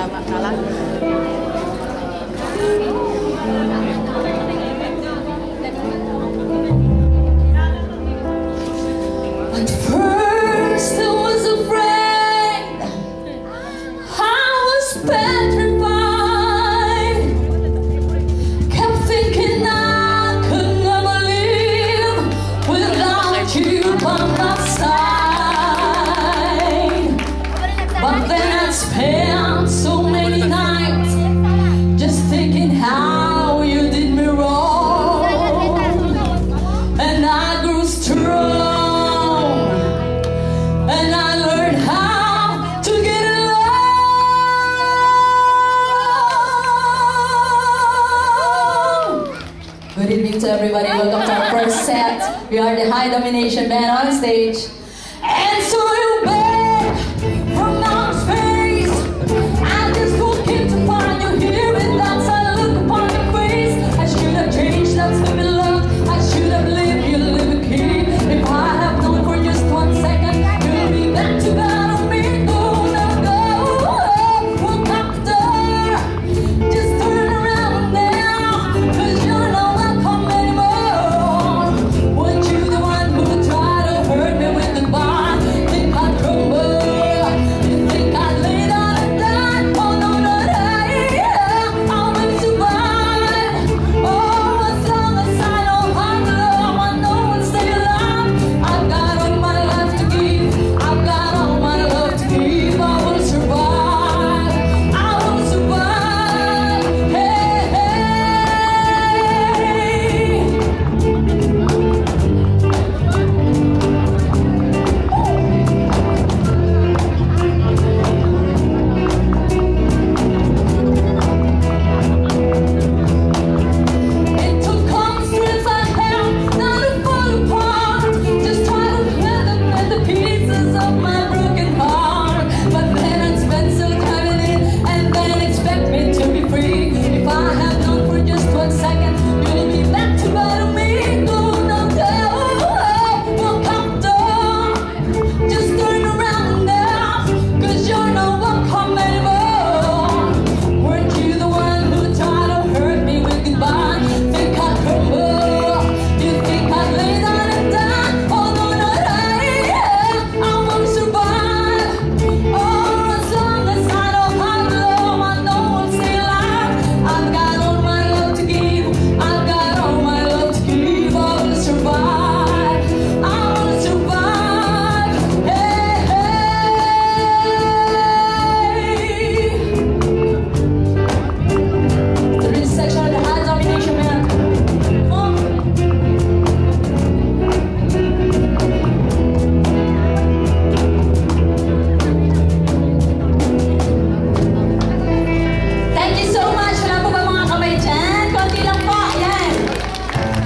At first I was afraid, I was petrified, kept thinking I could never live without you by my side. But then I spent so many nights just thinking how you did me wrong, and I grew strong, and I learned how to get along. Good evening to everybody. Welcome to our first set. We are the High Domination Band on stage.